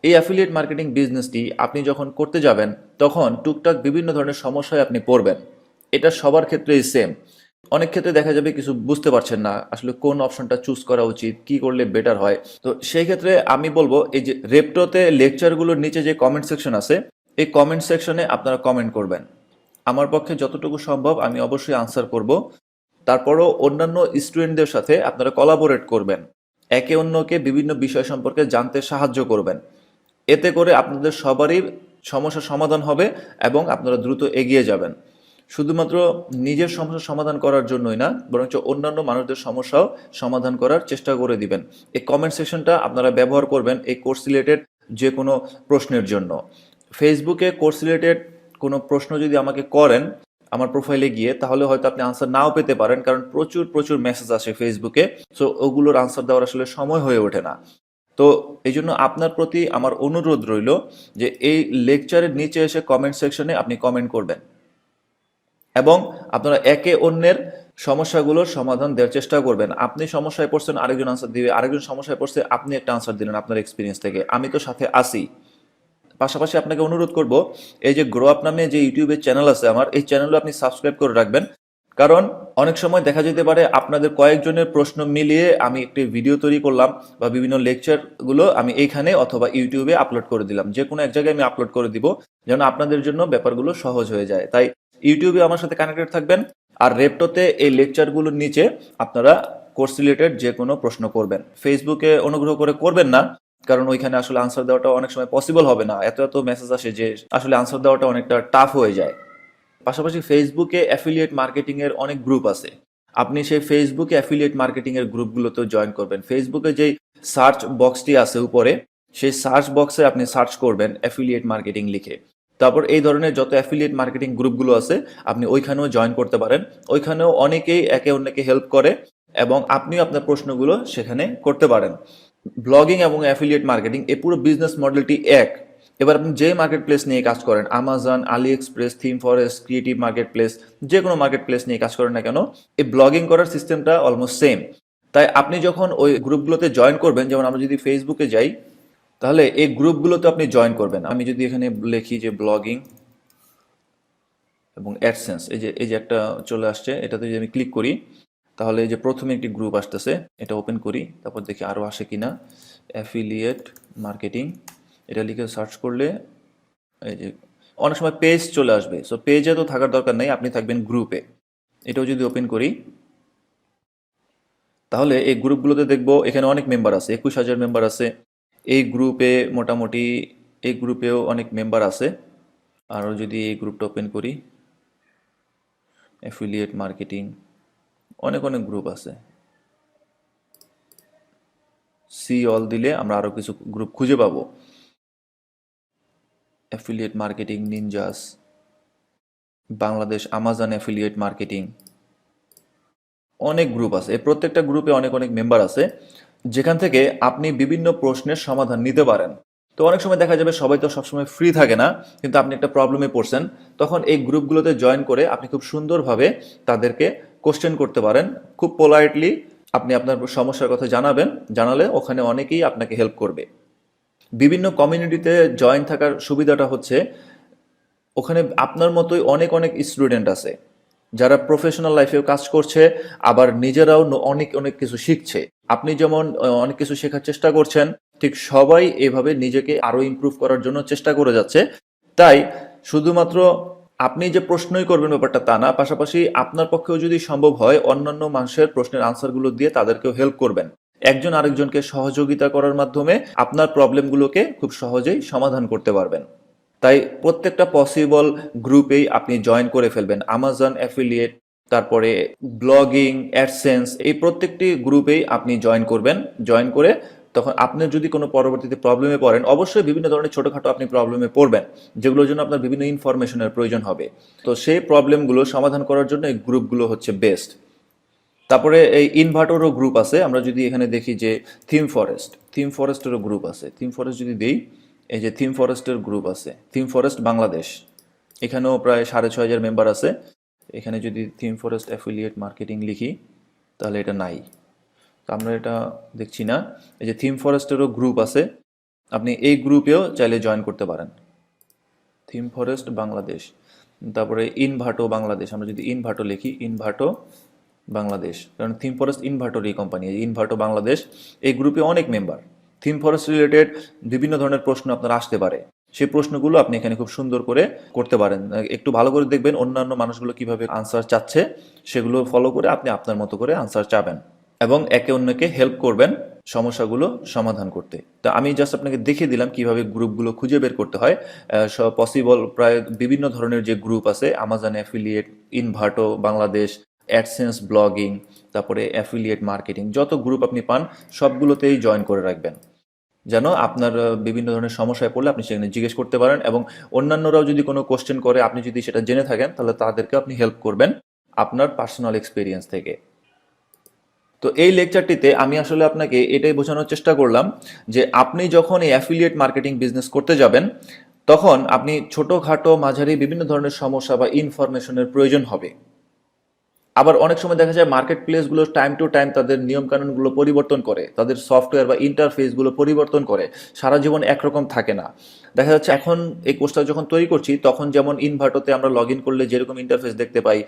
এই affiliate marketing বিজনেসটি আপনি যখন করতে যাবেন তখন টুকটাক বিভিন্ন ধরনের সমস্যায় আপনি পড়বেন। এটা সবার ক্ষেত্রেই সেম। অনেক ক্ষেত্রে দেখা যাবে কিছু বুঝতে পারছেন না আসলে কোন অপশনটা চুজ করা উচিত, কি করলে বেটার হয়। তো সেই ক্ষেত্রে আমি বলবো এই যে রেপটোতে লেকচারগুলোর নিচে যে কমেন্ট সেকশন আছে, এই কমেন্ট সেকশনে আপনারা কমেন্ট করবেন। আমার পক্ষে যতটুকু সম্ভব আমি অবশ্যই আনসার করব। তারপরও অন্যান্য স্টুডেন্টদের সাথে আপনারা কোলাবোরেট করবেন, একে অন্যকে বিভিন্ন বিষয় সম্পর্কে জানতে সাহায্য করবেন। এতে করে আপনাদের সবারই সমস্যার সমাধান হবে এবং আপনারা দ্রুত এগিয়ে যাবেন। শুধুমাত্র নিজের সমস্যা সমাধান করার জন্যই না, বরঞ্চ অন্যান্য মানুষদের সমস্যাও সমাধান করার চেষ্টা করে দিবেন। এই কমেন্ট সেকশনটা আপনারা ব্যবহার করবেন এই কোর্স রিলেটেড যে কোনো প্রশ্নের জন্য। ফেসবুকে কোর্স রিলেটেড কোনো প্রশ্ন যদি আমাকে করেন আমার প্রোফাইলে গিয়ে, তাহলে হয়তো আপনি আনসার নাও পেতে পারেন, কারণ প্রচুর প্রচুর মেসেজ আসে ফেসবুকে। সো ওগুলোর আনসার দেওয়ার আসলে সময় হয়ে ওঠে না। তো এই জন্য আপনার প্রতি আমার অনুরোধ রইল যে এই লেকচারের নিচে এসে কমেন্ট সেকশনে আপনি কমেন্ট করবেন এবং আপনারা একে অন্যের সমস্যাগুলোর সমাধান দেওয়ার চেষ্টা করবেন। আপনি সমস্যায় পড়ছেন, আরেকজন আনসার দিবে, আরেকজন সমস্যায় পড়ছে, আপনি একটা আনসার দিলেন আপনার এক্সপিরিয়েন্স থেকে, আমি তো সাথে আসি। পাশাপাশি আপনাকে অনুরোধ করব, এই যে গ্রো আপ নামে যে ইউটিউবের চ্যানেল আছে আমার, এই চ্যানেলও আপনি সাবস্ক্রাইব করে রাখবেন। কারণ অনেক সময় দেখা যেতে পারে আপনাদের কয়েকজনের প্রশ্ন মিলিয়ে আমি একটি ভিডিও তৈরি করলাম বা বিভিন্ন লেকচারগুলো আমি এইখানে অথবা ইউটিউবে আপলোড করে দিলাম, যে কোনো এক জায়গায় আমি আপলোড করে দিব, যেন আপনাদের জন্য ব্যাপারগুলো সহজ হয়ে যায়। তাই ইউটিউবে আমার সাথে কানেক্টেড থাকবেন, আর রেপটোতে এই লেকচারগুলোর নিচে আপনারা কোর্স রিলেটেড যে কোনো প্রশ্ন করবেন। ফেসবুকে অনুগ্রহ করে করবেন না, কারণ ওইখানে আসলে আনসার দেওয়াটা অনেক সময় পসিবল হবে না, এত এত মেসেজ আসে যে আসলে আনসার দেওয়াটা অনেকটা টাফ হয়ে যায়। পাশাপাশি ফেসবুকে অ্যাফিলিয়েট মার্কেটিং এর অনেক গ্রুপ আছে, আপনি সেই ফেসবুকে অ্যাফিলিয়েট মার্কেটিং এর গ্রুপগুলোতেও জয়েন করবেন। ফেসবুকে যেই সার্চ বক্সটি আছে উপরে, সেই সার্চ বক্সে আপনি সার্চ করবেন অ্যাফিলিয়েট মার্কেটিং লিখে। তারপর এই ধরনের যত অ্যাফিলিয়েট মার্কেটিং গ্রুপগুলো আছে আপনি ওইখানেও জয়েন করতে পারেন। ওইখানেও অনেকেই একে অন্যকে হেল্প করে এবং আপনিও আপনার প্রশ্নগুলো সেখানে করতে পারেন। ব্লগিং এবং অ্যাফিলিয়েট মার্কেটিং এই পুরো বিজনেস মডেলটি এক। এবার আপনি যে মার্কেট প্লেস নিয়ে কাজ করেন, Amazon, AliExpress, ThemeForest, creative market place, যে কোনো মার্কেট প্লেস নিয়ে কাজ করেন না কেন, এই ব্লগিং করার সিস্টেমটা অলমোস্ট সেম। তাই আপনি যখন ওই গ্রুপগুলোতে জয়েন করবেন, যেমন আমরা যদি ফেসবুকে যাই, তাহলে এই গ্রুপগুলোতে আপনি জয়েন করবেন। আমি যদি এখানে লিখি যে ব্লগিং এবং অ্যাডসেন্স, এই যে একটা চলে আসছে, এটাতে যদি আমি ক্লিক করি তাহলে এই যে প্রথমে একটি গ্রুপ আসতেছে, এটা ওপেন করি, তারপর দেখি আরও আসে কিনা। অ্যাফিলিয়েট মার্কেটিং এটা লিখে সার্চ করলে এই যে অনেক সময় পেজ চলে আসবে। সো পেজে তো থাকার দরকার নেই, আপনি থাকবেন গ্রুপে। এটাও যদি ওপেন করি তাহলে এই গ্রুপগুলোতে দেখবো এখানে অনেক মেম্বার আছে, 21,000 মেম্বার আছে এই গ্রুপে। মোটামুটি এই গ্রুপেও অনেক মেম্বার আছে। আরও যদি এই গ্রুপটা ওপেন করি, অ্যাফিলিয়েট মার্কেটিং, অনেক অনেক গ্রুপ আছে। সি অল দিলে আমরা আরও কিছু গ্রুপ খুঁজে পাবো। Affiliate marketing ninjas, Bangladesh Amazon affiliate marketing, অনেক গ্রুপ আছে। এই প্রত্যেকটা গ্রুপে অনেক অনেক মেম্বার আছে, যেখান থেকে আপনি বিভিন্ন প্রশ্নের সমাধান নিতে পারেন। তো অনেক সময় দেখা যাবে সবাই তো সবসময় ফ্রি থাকে না, কিন্তু আপনি একটা প্রবলেমে পড়ছেন, তখন এই গ্রুপগুলোতে জয়েন করে আপনি খুব সুন্দরভাবে তাদেরকে কোশ্চেন করতে পারেন। খুব পোলাইটলি আপনি আপনার সমস্যার কথা জানাবেন, জানালে ওখানে অনেকেই আপনাকে হেল্প করবে। বিভিন্ন কমিউনিটিতে জয়েন থাকার সুবিধাটা হচ্ছে ওখানে আপনার মতোই অনেক অনেক স্টুডেন্ট আছে যারা প্রফেশনাল লাইফেও কাজ করছে, আবার নিজেরাও অনেক অনেক কিছু শিখছে। আপনি যেমন অনেক কিছু শেখার চেষ্টা করছেন, ঠিক সবাই এভাবে নিজেকে আরো ইমপ্রুভ করার জন্য চেষ্টা করে যাচ্ছে। তাই শুধুমাত্র আপনি যে প্রশ্নই করবেন ব্যাপারটা তা না, পাশাপাশি আপনার পক্ষেও যদি সম্ভব হয় অন্যান্য মানুষের প্রশ্নের আনসারগুলো দিয়ে তাদেরকেও হেল্প করবেন। একজন আরেকজনকে সহযোগিতা করার মাধ্যমে আপনার প্রবলেমগুলোকে খুব সহজেই সমাধান করতে পারবেন। তাই প্রত্যেকটা পসিবল গ্রুপেই আপনি জয়েন করে ফেলবেন। আমাজন অ্যাফিলিয়েট, তারপরে ব্লগিং, অ্যাডসেন্স, এই প্রত্যেকটি গ্রুপেই আপনি জয়েন করবেন। জয়েন করে তখন আপনি যদি কোনো পরবর্তীতে প্রবলেমে পড়েন, অবশ্যই বিভিন্ন ধরনের ছোটোখাটো আপনি প্রবলেমে পড়বেন, যেগুলোর জন্য আপনার বিভিন্ন ইনফরমেশনের প্রয়োজন হবে। তো সেই প্রবলেমগুলো সমাধান করার জন্য এই গ্রুপগুলো হচ্ছে বেস্ট। তারপরে এই ইনভার্টারও গ্রুপ আছে। আমরা যদি এখানে দেখি যে থিম ফরেস্টেরও গ্রুপ আছে। থিম ফরেস্ট যদি দিই, এই যে থিম ফরেস্টের গ্রুপ আছে, থিম ফরেস্ট বাংলাদেশ, এখানেও প্রায় 6,500 মেম্বার আছে। এখানে যদি থিম ফরেস্ট অ্যাফিলিয়েট মার্কেটিং লিখি তাহলে এটা নাই, তো আমরা এটা দেখছি না। এই যে থিম ফরেস্টেরও গ্রুপ আছে, আপনি এই গ্রুপেও চাইলে জয়েন করতে পারেন। থিম ফরেস্ট বাংলাদেশ, তারপরে ইনভার্টো বাংলাদেশ, আমরা যদি ইনভার্টো লিখি, ইনভার্টো বাংলাদেশ, কারণ থিম ফরেস্ট ইনভার্টোরই কোম্পানি, ইনভার্টো বাংলাদেশ। এই গ্রুপে অনেক মেম্বার। থিম ফরেস্ট রিলেটেড বিভিন্ন ধরনের প্রশ্ন আপনার আসতে পারে, সেই প্রশ্নগুলো আপনি এখানে খুব সুন্দর করে করতে পারেন। একটু ভালো করে দেখবেন অন্যান্য মানুষগুলো কিভাবে আনসার চাচ্ছে, সেগুলো ফলো করে আপনি আপনার মতো করে আনসার চাবেন এবং একে অন্যকে হেল্প করবেন সমস্যাগুলো সমাধান করতে। তো আমি জাস্ট আপনাকে দেখিয়ে দিলাম কিভাবে গ্রুপগুলো খুঁজে বের করতে হয়। সব পসিবল প্রায় বিভিন্ন ধরনের যে গ্রুপ আছে, Amazon affiliate, ইনভার্টো Bangladesh, AdSense blogging, তারপরে অ্যাফিলিয়েট মার্কেটিং, যত গ্রুপ আপনি পান সবগুলোতেই জয়েন করে রাখবেন, যেন আপনার বিভিন্ন ধরনের সমস্যায় পড়লে আপনি সেখানে জিজ্ঞেস করতে পারেন, এবং অন্যান্যরাও যদি কোনো কোশ্চেন করে আপনি যদি সেটা জেনে থাকেন তাহলে তাদেরকে আপনি হেল্প করবেন আপনার পার্সোনাল এক্সপিরিয়েন্স থেকে। তো এই লেকচারটিতে আমি আসলে আপনাকে এটাই বোঝানোর চেষ্টা করলাম যে আপনি যখন এই অ্যাফিলিয়েট মার্কেটিং বিজনেস করতে যাবেন, তখন আপনি ছোটোখাটো মাঝারি বিভিন্ন ধরনের সমস্যা বা ইনফরমেশনের প্রয়োজন হবে। আবার অনেক সময় দেখা যায় মার্কেট প্লেসগুলো টাইম টু টাইম তাদের নিয়মকানুনগুলো পরিবর্তন করে, তাদের সফটওয়্যার বা ইন্টারফেসগুলো পরিবর্তন করে, সারা জীবন একরকম থাকে না। দেখা যাচ্ছে এখন এই কোর্সটা যখন তৈরি করছি তখন যেমন ইনভার্টোতে আমরা লগ ইন করলে যেরকম ইন্টারফেস দেখতে পাই,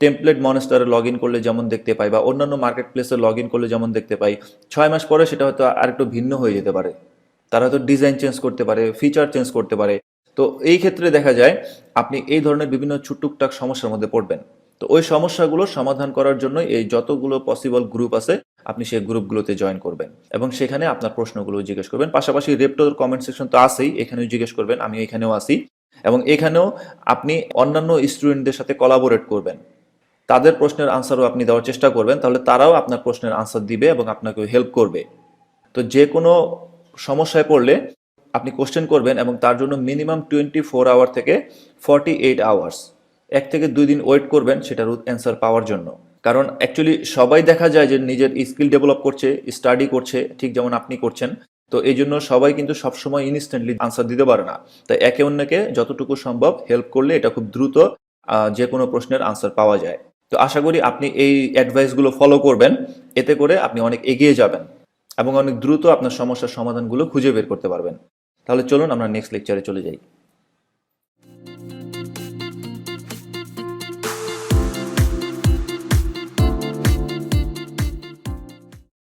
টেমপ্লেট মনস্টারে লগ ইন করলে যেমন দেখতে পাই, বা অন্যান্য মার্কেট প্লেসে লগ ইন করলে যেমন দেখতে পাই, 6 মাস পরে সেটা হয়তো আরেকটু ভিন্ন হয়ে যেতে পারে। তারা হয়তো ডিজাইন চেঞ্জ করতে পারে, ফিচার চেঞ্জ করতে পারে। তো এই ক্ষেত্রে দেখা যায় আপনি এই ধরনের বিভিন্ন টুকটাক সমস্যার মধ্যে পড়বেন। তো ওই সমস্যাগুলো সমাধান করার জন্য এই যতগুলো পসিবল গ্রুপ আছে আপনি সেই গ্রুপগুলোতে জয়েন করবেন এবং সেখানে আপনার প্রশ্নগুলো জিজ্ঞেস করবেন। পাশাপাশি রেপ্টোর কমেন্ট সেকশন তো আছেই, এখানেও জিজ্ঞেস করবেন, আমি এখানেও আসি, এবং এখানেও আপনি অন্যান্য স্টুডেন্টদের সাথে কোলাবোরেট করবেন, তাদের প্রশ্নের আনসারও আপনি দেওয়ার চেষ্টা করবেন, তাহলে তারাও আপনার প্রশ্নের আনসার দিবে এবং আপনাকে হেল্প করবে। তো যে কোনো সমস্যায় পড়লে আপনি কোশ্চেন করবেন এবং তার জন্য মিনিমাম 24 আওয়ার থেকে 48 আওয়ার্স, 1 থেকে 2 দিন ওয়েট করবেন সেটার অ্যান্সার পাওয়ার জন্য। কারণ অ্যাকচুয়ালি সবাই দেখা যায় যে নিজের স্কিল ডেভেলপ করছে, স্টাডি করছে, ঠিক যেমন আপনি করছেন। তো এই জন্য সবাই কিন্তু সবসময় ইনস্ট্যান্টলি আনসার দিতে পারে না। তাই একে অন্যকে যতটুকু সম্ভব হেল্প করলে এটা খুব দ্রুত যে কোনো প্রশ্নের আনসার পাওয়া যায়। তো আশা করি আপনি এই অ্যাডভাইসগুলো ফলো করবেন, এতে করে আপনি অনেক এগিয়ে যাবেন এবং অনেক দ্রুত আপনার সমস্যার সমাধানগুলো খুঁজে বের করতে পারবেন। তাহলে চলুন আমরা নেক্সট লেকচারে চলে যাই।